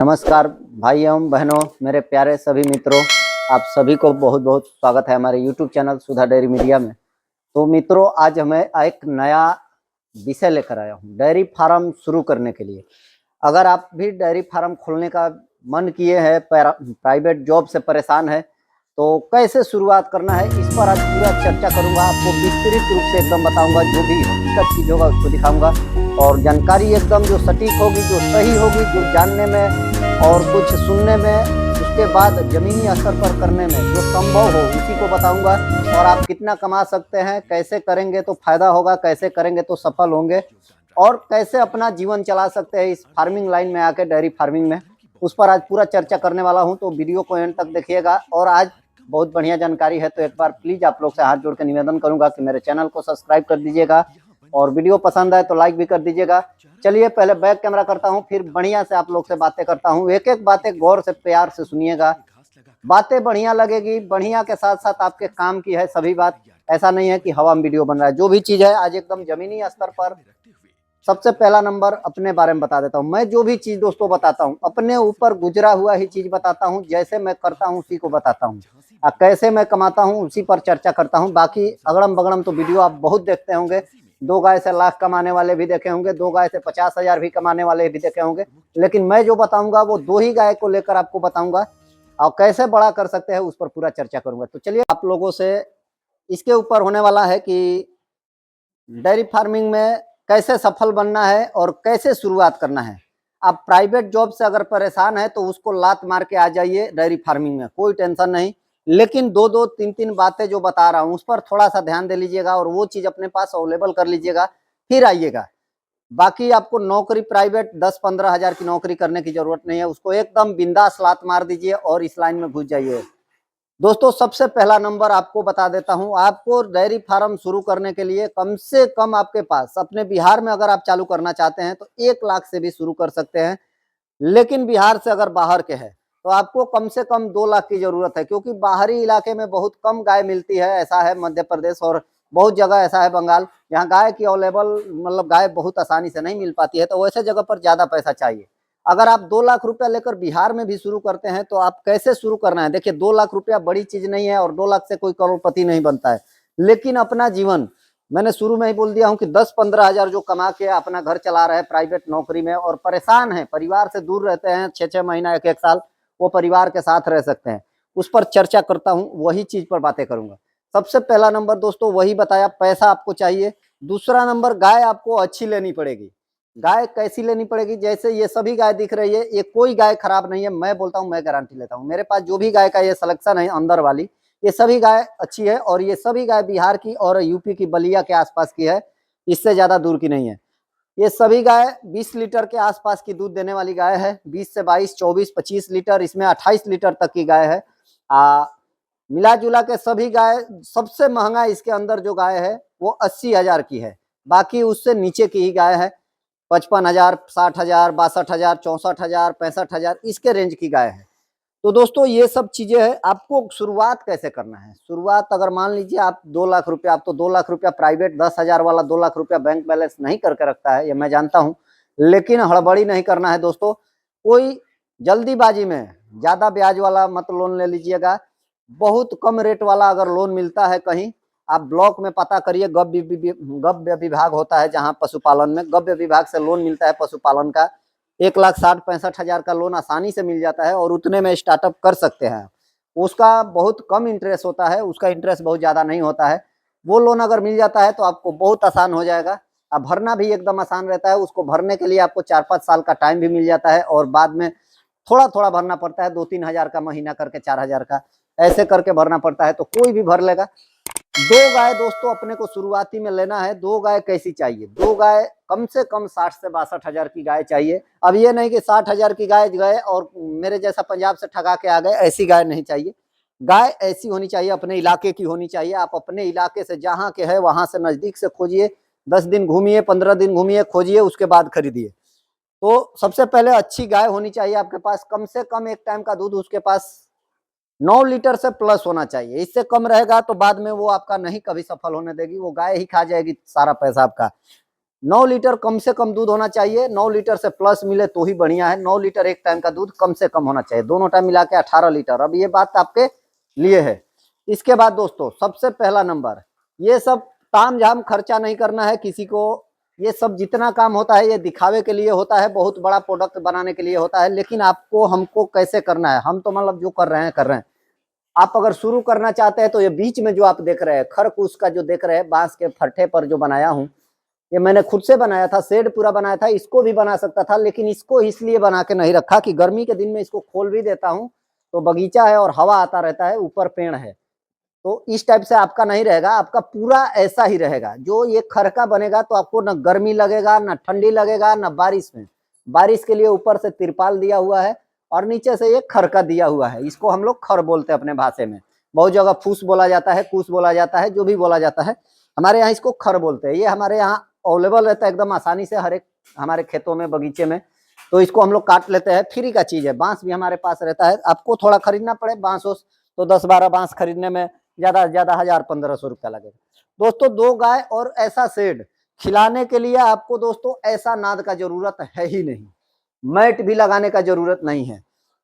नमस्कार भाई एवं बहनों, मेरे प्यारे सभी मित्रों, आप सभी को बहुत बहुत स्वागत है हमारे YouTube चैनल सुधा डेयरी मीडिया में। तो मित्रों, आज हमें एक नया विषय लेकर आया हूँ डेयरी फार्म शुरू करने के लिए। अगर आप भी डेयरी फार्म खोलने का मन किए हैं, प्राइवेट जॉब से परेशान है, तो कैसे शुरुआत करना है, इस पर आज पूरा चर्चा करूंगा। आपको विस्तृत रूप से एकदम बताऊंगा, जो भी हकीकत चीज होगा उसको दिखाऊंगा और जानकारी एकदम जो सटीक होगी, जो सही होगी, जो जानने में और कुछ सुनने में, उसके बाद जमीनी स्तर पर करने में जो संभव हो उसी को बताऊंगा। और आप कितना कमा सकते हैं, कैसे करेंगे तो फायदा होगा, कैसे करेंगे तो सफल होंगे और कैसे अपना जीवन चला सकते हैं इस फार्मिंग लाइन में आके, डेयरी फार्मिंग में, उस पर आज पूरा चर्चा करने वाला हूं। तो वीडियो को एंड तक देखिएगा और आज बहुत बढ़िया जानकारी है। तो एक बार प्लीज आप लोग से हाथ जोड़ के निवेदन करूंगा कि मेरे चैनल को सब्सक्राइब कर दीजिएगा और वीडियो पसंद आए तो लाइक भी कर दीजिएगा। चलिए पहले बैक कैमरा करता हूं, फिर बढ़िया से आप लोग से बातें करता हूं। एक एक बातें गौर से प्यार से सुनिएगा, बातें बढ़िया लगेगी, बढ़िया के साथ साथ आपके काम की है सभी बात। ऐसा नहीं है कि हवा में वीडियो बन रहा है, जो भी चीज है आज एकदम जमीनी स्तर पर। सबसे पहला नंबर अपने बारे में बता देता हूँ। मैं जो भी चीज दोस्तों बताता हूँ अपने ऊपर गुजरा हुआ ही चीज बताता हूँ, जैसे मैं करता हूँ उसी को बताता हूँ। कैसे मैं कमाता हूँ उसी पर चर्चा करता हूँ। बाकी अगड़म बगड़म तो वीडियो आप बहुत देखते होंगे, 2 गाय से लाख कमाने वाले भी देखे होंगे, 2 गाय से 50,000 भी कमाने वाले भी देखे होंगे, लेकिन मैं जो बताऊंगा वो 2 ही गाय को लेकर आपको बताऊंगा और कैसे बड़ा कर सकते हैं उस पर पूरा चर्चा करूंगा। तो चलिए आप लोगों से इसके ऊपर होने वाला है कि डेयरी फार्मिंग में कैसे सफल बनना है और कैसे शुरुआत करना है। आप प्राइवेट जॉब से अगर परेशान है तो उसको लात मार के आ जाइए डेयरी फार्मिंग में, कोई टेंशन नहीं। लेकिन 2-2, 3-3 बातें जो बता रहा हूं उस पर थोड़ा सा ध्यान दे लीजिएगा और वो चीज अपने पास अवेलेबल कर लीजिएगा, फिर आइएगा। बाकी आपको नौकरी प्राइवेट 10-15 हजार की नौकरी करने की जरूरत नहीं है, उसको एकदम बिंदास लात मार दीजिए और इस लाइन में घुस जाइए। दोस्तों सबसे पहला नंबर आपको बता देता हूं, आपको डेयरी फार्म शुरू करने के लिए कम से कम आपके पास, अपने बिहार में अगर आप चालू करना चाहते हैं तो 1 लाख से भी शुरू कर सकते हैं। लेकिन बिहार से अगर बाहर के हैं तो आपको कम से कम 2 लाख की जरूरत है, क्योंकि बाहरी इलाके में बहुत कम गाय मिलती है। ऐसा है मध्य प्रदेश और बहुत जगह ऐसा है बंगाल, यहाँ गाय की अवेलेबल मतलब गाय बहुत आसानी से नहीं मिल पाती है, तो वैसे जगह पर ज्यादा पैसा चाहिए। अगर आप 2 लाख रुपया लेकर बिहार में भी शुरू करते हैं तो आप कैसे शुरू करना है, देखिए 2 लाख रुपया बड़ी चीज नहीं है और 2 लाख से कोई करोड़पति नहीं बनता है। लेकिन अपना जीवन, मैंने शुरू में ही बोल दिया हूं कि 10-15 हजार जो कमा के अपना घर चला रहे हैं प्राइवेट नौकरी में और परेशान है, परिवार से दूर रहते हैं 6-6 महीना 1-1 साल, वो परिवार के साथ रह सकते हैं, उस पर चर्चा करता हूं, वही चीज पर बातें करूंगा। सबसे पहला नंबर दोस्तों वही बताया, पैसा आपको चाहिए। दूसरा नंबर, गाय आपको अच्छी लेनी पड़ेगी। गाय कैसी लेनी पड़ेगी, जैसे ये सभी गाय दिख रही है, ये कोई गाय खराब नहीं है, मैं बोलता हूँ, मैं गारंटी लेता हूँ। मेरे पास जो भी गाय का ये सिलेक्शन है अंदर वाली, ये सभी गाय अच्छी है और ये सभी गाय बिहार की और यूपी की बलिया के आसपास की है, इससे ज्यादा दूर की नहीं है। ये सभी गाय 20 लीटर के आसपास की दूध देने वाली गाय है, 20 से 22, 24, 25 लीटर, इसमें 28 लीटर तक की गाय है। मिला जुला के सभी गाय, सबसे महंगा इसके अंदर जो गाय है वो 80,000 की है, बाकी उससे नीचे की ही गाय है। 55,000, 60,000, 62,000, 64,000, 65,000, इसके रेंज की गाय है। तो दोस्तों ये सब चीजें हैं। आपको शुरुआत कैसे करना है, शुरुआत अगर मान लीजिए आप 2 लाख रुपया, आप तो 2 लाख रुपया प्राइवेट 10,000 वाला 2 लाख रुपया बैंक बैलेंस नहीं करके रखता है, ये मैं जानता हूं, लेकिन हड़बड़ी नहीं करना है दोस्तों। कोई जल्दीबाजी में ज्यादा ब्याज वाला मत लोन ले लीजिएगा। बहुत कम रेट वाला अगर लोन मिलता है कहीं, आप ब्लॉक में पता करिए, गव्य विभाग होता है जहां पशुपालन में, गव्य विभाग से लोन मिलता है पशुपालन का, 1,60,65,000 का लोन आसानी से मिल जाता है और उतने में स्टार्टअप कर सकते हैं। उसका बहुत कम इंटरेस्ट होता है, उसका इंटरेस्ट बहुत ज्यादा नहीं होता है। वो लोन अगर मिल जाता है तो आपको बहुत आसान हो जाएगा। अब भरना भी एकदम आसान रहता है, उसको भरने के लिए आपको 4-5 साल का टाइम भी मिल जाता है और बाद में थोड़ा थोड़ा भरना पड़ता है, 2-3 हजार का महीना करके, 4 हजार का ऐसे करके भरना पड़ता है, तो कोई भी भर लेगा। 2 गाय दोस्तों अपने को शुरुआती में लेना है। 2 गाय कैसी चाहिए, 2 गाय कम से कम 60 से 62 हजार की गाय चाहिए। अब ये नहीं कि 60 हजार की गाय गए और मेरे जैसा पंजाब से ठगा के आ गए, ऐसी गाय नहीं चाहिए। गाय ऐसी होनी चाहिए, अपने इलाके की होनी चाहिए। आप अपने इलाके से जहां के है वहां से नजदीक से खोजिए, 10 दिन घूमिए, 15 दिन घूमिए, खोजिए, उसके बाद खरीदिए। तो सबसे पहले अच्छी गाय होनी चाहिए आपके पास, कम से कम एक टाइम का दूध उसके पास 9 लीटर से प्लस होना चाहिए। इससे कम रहेगा तो बाद में वो आपका नहीं कभी सफल होने देगी, वो गाय ही खा जाएगी सारा पैसा आपका। 9 लीटर कम से कम दूध होना चाहिए। 9 लीटर से प्लस मिले तो ही बढ़िया है। 9 लीटर एक टाइम का दूध कम से कम होना चाहिए, दोनों टाइम मिला के 18 लीटर। अब ये बात आपके लिए है। इसके बाद दोस्तों सबसे पहला नंबर, ये सब ताम झाम खर्चा नहीं करना है किसी को। ये सब जितना काम होता है ये दिखावे के लिए होता है, बहुत बड़ा प्रोडक्ट बनाने के लिए होता है, लेकिन आपको हमको कैसे करना है, हम तो मतलब जो कर रहे हैं। आप अगर शुरू करना चाहते हैं तो ये बीच में जो आप देख रहे हैं खरकूस का जो देख रहे हैं, बांस के फट्टे पर जो बनाया हूँ, ये मैंने खुद से बनाया था, शेड पूरा बनाया था। इसको भी बना सकता था, लेकिन इसको इसलिए बना के नहीं रखा कि गर्मी के दिन में इसको खोल भी देता हूँ तो बगीचा है और हवा आता रहता है, ऊपर पेड़ है, तो इस टाइप से आपका नहीं रहेगा, आपका पूरा ऐसा ही रहेगा। जो ये खरका बनेगा तो आपको न गर्मी लगेगा, न ठंडी लगेगा, न बारिश में। बारिश के लिए ऊपर से तिरपाल दिया हुआ है और नीचे से ये खरका दिया हुआ है। इसको हम लोग खर बोलते हैं अपने भाषा में, बहुत जगह फूस बोला जाता है, कूस बोला जाता है, जो भी बोला जाता है, हमारे यहाँ इसको खर बोलते हैं। ये हमारे यहाँ अवेलेबल रहता है एकदम आसानी से हर एक हमारे खेतों में, बगीचे में, तो इसको हम लोग काट लेते हैं, फ्री का चीज है। बांस भी हमारे पास रहता है, आपको थोड़ा खरीदना पड़े बांस तो 10-12 बांस खरीदने में ज्यादा से ज्यादा 1000-1500 रुपया लगेगा। दोस्तों 2 गाय और ऐसा शेड खिलाने के लिए आपको दोस्तों ऐसा नाद का जरूरत है ही नहीं, मैट भी लगाने का जरूरत नहीं है।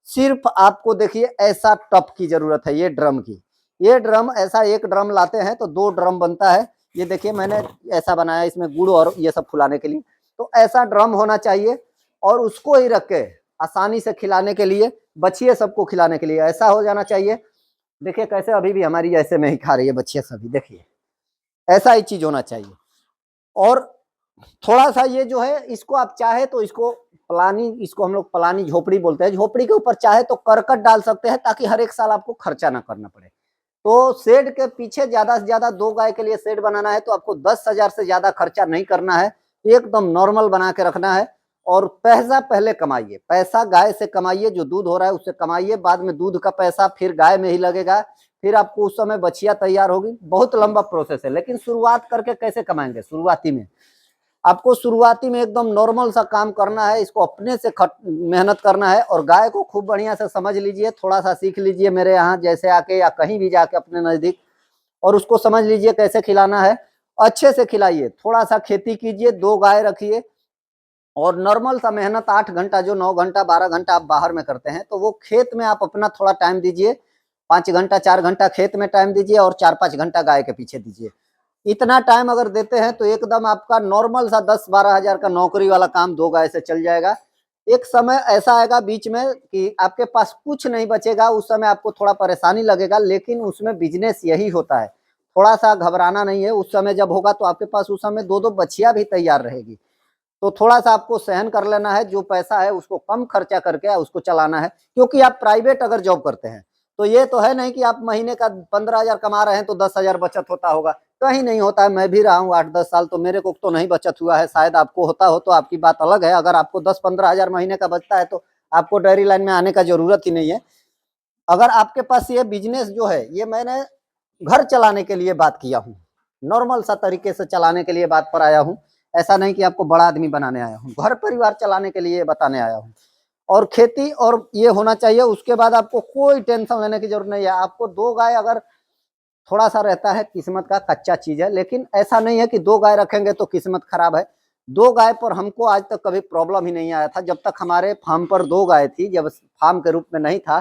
सिर्फ आपको देखिए ऐसा टप की जरूरत है, ये ड्रम की। ये ड्रम ऐसा एक ड्रम लाते हैं तो 2 ड्रम बनता है। ये देखिए मैंने ऐसा बनाया, इसमें गुड़ और ये सब फुलाने के लिए, तो ऐसा ड्रम होना चाहिए और उसको ही रख के आसानी से खिलाने के लिए, बछिए सबको खिलाने के लिए ऐसा हो जाना चाहिए। देखिए कैसे अभी भी हमारी ऐसे में ही खा रही है बच्चियां सभी, देखिए ऐसा ही चीज होना चाहिए। और थोड़ा सा ये जो है, इसको आप चाहे तो इसको पलानी, इसको हम लोग पलानी झोपड़ी बोलते हैं, झोपड़ी के ऊपर चाहे तो करकट डाल सकते हैं ताकि हर एक साल आपको खर्चा ना करना पड़े। तो शेड के पीछे ज्यादा से ज्यादा 2 गाय के लिए शेड बनाना है तो आपको 10,000 से ज्यादा खर्चा नहीं करना है, एकदम नॉर्मल बना के रखना है। और पैसा पहले कमाइए, पैसा गाय से कमाइए, जो दूध हो रहा है उससे कमाइए, बाद में दूध का पैसा फिर गाय में ही लगेगा, फिर आपको उस समय बछिया तैयार होगी। बहुत लंबा प्रोसेस है, लेकिन शुरुआत करके कैसे कमाएंगे, शुरुआती में आपको शुरुआती में एकदम नॉर्मल सा काम करना है, इसको अपने से मेहनत करना है। और गाय को खूब बढ़िया से समझ लीजिए, थोड़ा सा सीख लीजिए मेरे यहाँ जैसे आके या कहीं भी जाके अपने नजदीक, और उसको समझ लीजिए कैसे खिलाना है। अच्छे से खिलाइए, थोड़ा सा खेती कीजिए, 2 गाय रखिए और नॉर्मल सा मेहनत 8 घंटा जो 9 घंटा 12 घंटा आप बाहर में करते हैं, तो वो खेत में आप अपना थोड़ा टाइम दीजिए, 5 घंटा 4 घंटा खेत में टाइम दीजिए और 4-5 घंटा गाय के पीछे दीजिए। इतना टाइम अगर देते हैं तो एकदम आपका नॉर्मल सा 10-12 हजार का नौकरी वाला काम 2 गाय से चल जाएगा। एक समय ऐसा आएगा बीच में कि आपके पास कुछ नहीं बचेगा, उस समय आपको थोड़ा परेशानी लगेगा, लेकिन उसमें बिजनेस यही होता है, थोड़ा सा घबराना नहीं है। उस समय जब होगा तो आपके पास उस समय 2-2 बछिया भी तैयार रहेगी, तो थोड़ा सा आपको सहन कर लेना है, जो पैसा है उसको कम खर्चा करके उसको चलाना है। क्योंकि आप प्राइवेट अगर जॉब करते हैं तो ये तो है नहीं कि आप महीने का 15,000 कमा रहे हैं तो 10,000 बचत होता होगा, कहीं नहीं होता है। मैं भी रहा हूँ 8-10 साल, तो मेरे को तो नहीं बचत हुआ है, शायद आपको होता हो तो आपकी बात अलग है। अगर आपको 10-15 हजार महीने का बचता है तो आपको डेयरी लाइन में आने का जरूरत ही नहीं है। अगर आपके पास ये बिजनेस जो है, ये मैंने घर चलाने के लिए बात किया हूँ, नॉर्मल सा तरीके से चलाने के लिए बात पर आया हूँ, ऐसा नहीं कि आपको बड़ा आदमी बनाने आया हूँ, घर परिवार चलाने के लिए बताने आया हूँ। और खेती और ये होना चाहिए, उसके बाद आपको कोई टेंशन लेने की जरूरत नहीं है। आपको 2 गाय अगर थोड़ा सा रहता है किस्मत का कच्चा चीज है, लेकिन ऐसा नहीं है कि 2 गाय रखेंगे तो किस्मत खराब है। 2 गाय पर हमको आज तक कभी प्रॉब्लम ही नहीं आया था। जब तक हमारे फार्म पर 2 गाय थी, जब फार्म के रूप में नहीं था,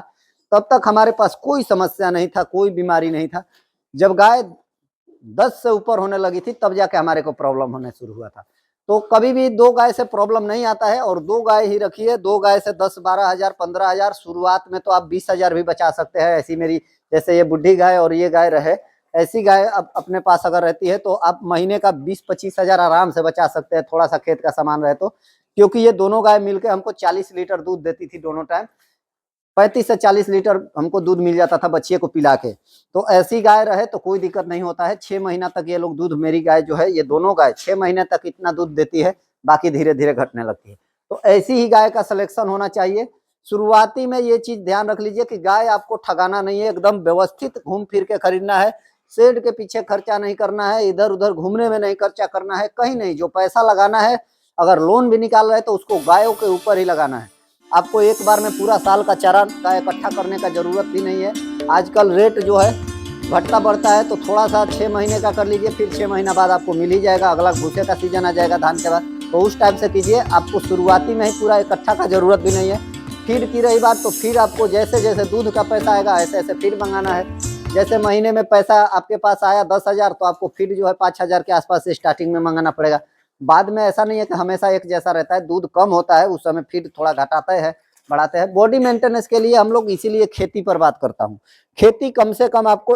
तब तक हमारे पास कोई समस्या नहीं था, कोई बीमारी नहीं था। जब गाय 10 से ऊपर होने लगी थी तब जाके हमारे को प्रॉब्लम होने शुरू हुआ था। तो कभी भी 2 गाय से प्रॉब्लम नहीं आता है, और 2 गाय ही रखिए। 2 गाय से 10-12 हजार 15 हजार, शुरुआत में तो आप 20 हजार भी बचा सकते हैं। ऐसी मेरी जैसे ये बुढ़ी गाय और ये गाय रहे, ऐसी गाय अब अपने पास अगर रहती है तो आप महीने का 20-25 हजार आराम से बचा सकते हैं, थोड़ा सा खेत का सामान रहे तो। क्योंकि ये दोनों गाय मिलकर हमको 40 लीटर दूध देती थी दोनों टाइम, 35 से 40 लीटर हमको दूध मिल जाता था बच्चे को पिला के। तो ऐसी गाय रहे तो कोई दिक्कत नहीं होता है। 6 महीना तक ये लोग दूध, मेरी गाय जो है, ये दोनों गाय 6 महीने तक इतना दूध देती है, बाकी धीरे धीरे घटने लगती है। तो ऐसी ही गाय का सिलेक्शन होना चाहिए। शुरुआती में ये चीज ध्यान रख लीजिए कि गाय आपको ठगाना नहीं है, एकदम व्यवस्थित घूम फिर के खरीदना है। शेड के पीछे खर्चा नहीं करना है, इधर उधर घूमने में नहीं खर्चा करना है, कहीं नहीं। जो पैसा लगाना है, अगर लोन भी निकाल रहे हैं तो उसको गायों के ऊपर ही लगाना है। आपको एक बार में पूरा साल का चारा का इकट्ठा करने का जरूरत भी नहीं है। आजकल रेट जो है घटता बढ़ता है तो थोड़ा सा 6 महीने का कर लीजिए, फिर 6 महीना बाद आपको मिल ही जाएगा। अगला भूसे का सीजन आ जाएगा धान के बाद, तो उस टाइप से कीजिए। आपको शुरुआती में ही पूरा इकट्ठा का जरूरत भी नहीं है। फीड की रही बात, तो फिर आपको जैसे जैसे दूध का पैसा आएगा ऐसे ऐसे फीड मंगाना है। जैसे महीने में पैसा आपके पास आया 10,000, तो आपको फीड जो है 5,000 के आसपास से स्टार्टिंग में मंगाना पड़ेगा। बाद में ऐसा नहीं है कि हमेशा एक जैसा रहता है, दूध कम होता है उस समय फीड थोड़ा घटाते हैं बढ़ाते हैं। बॉडी मेंटेनेंस के लिए हम लोग इसीलिए खेती पर बात करता हूँ। खेती कम से कम आपको